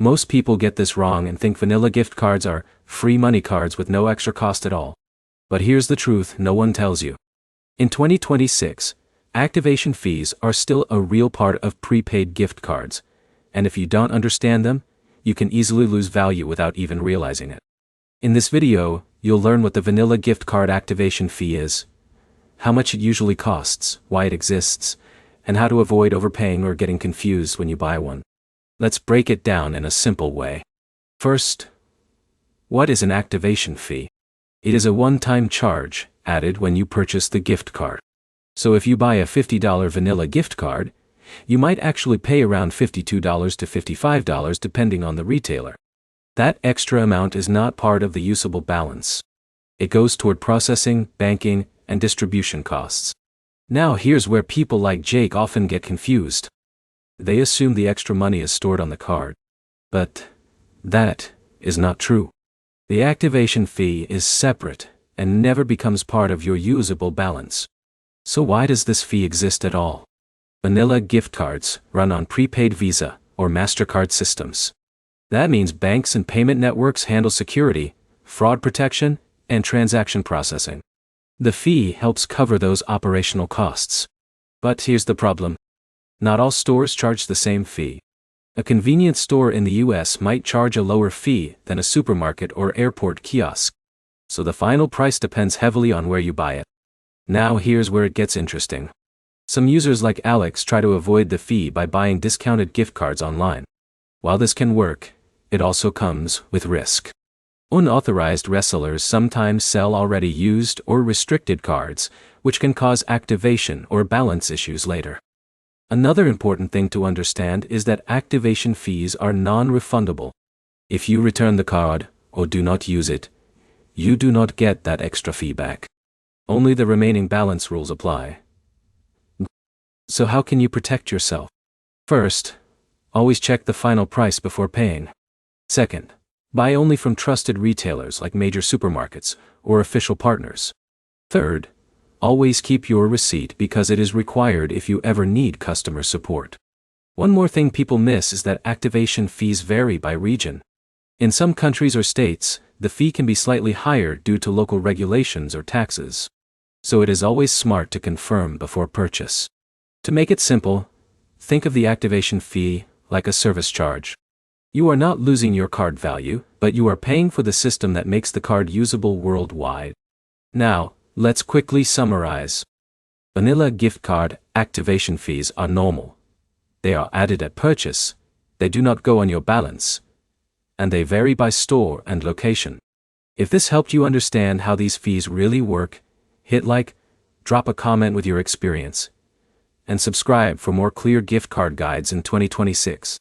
Most people get this wrong and think vanilla gift cards are free money cards with no extra cost at all. But here's the truth no one tells you. In 2026, activation fees are still a real part of prepaid gift cards, and if you don't understand them, you can easily lose value without even realizing it. In this video, you'll learn what the vanilla gift card activation fee is, how much it usually costs, why it exists, and how to avoid overpaying or getting confused when you buy one. Let's break it down in a simple way. First, what is an activation fee? It is a one-time charge added when you purchase the gift card. So if you buy a $50 vanilla gift card, you might actually pay around $52 to $55 depending on the retailer. That extra amount is not part of the usable balance. It goes toward processing, banking, and distribution costs. Now here's where people like Jake often get confused. They assume the extra money is stored on the card. But that is not true. The activation fee is separate and never becomes part of your usable balance. So why does this fee exist at all? Vanilla gift cards run on prepaid Visa or MasterCard systems. That means banks and payment networks handle security, fraud protection, and transaction processing. The fee helps cover those operational costs. But here's the problem. Not all stores charge the same fee. A convenience store in the US might charge a lower fee than a supermarket or airport kiosk. So the final price depends heavily on where you buy it. Now here's where it gets interesting. Some users like Alex try to avoid the fee by buying discounted gift cards online. While this can work, it also comes with risk. Unauthorized resellers sometimes sell already used or restricted cards, which can cause activation or balance issues later. Another important thing to understand is that activation fees are non-refundable. If you return the card or do not use it, you do not get that extra fee back. Only the remaining balance rules apply. So how can you protect yourself? First, always check the final price before paying. Second, buy only from trusted retailers like major supermarkets or official partners. Third, always keep your receipt because it is required if you ever need customer support. One more thing people miss is that activation fees vary by region. In some countries or states, the fee can be slightly higher due to local regulations or taxes. So it is always smart to confirm before purchase. To make it simple, think of the activation fee like a service charge. You are not losing your card value, but you are paying for the system that makes the card usable worldwide. Now, let's quickly summarize. Vanilla gift card activation fees are normal. They are added at purchase, they do not go on your balance, and they vary by store and location. If this helped you understand how these fees really work, hit like, drop a comment with your experience, and subscribe for more clear gift card guides in 2026.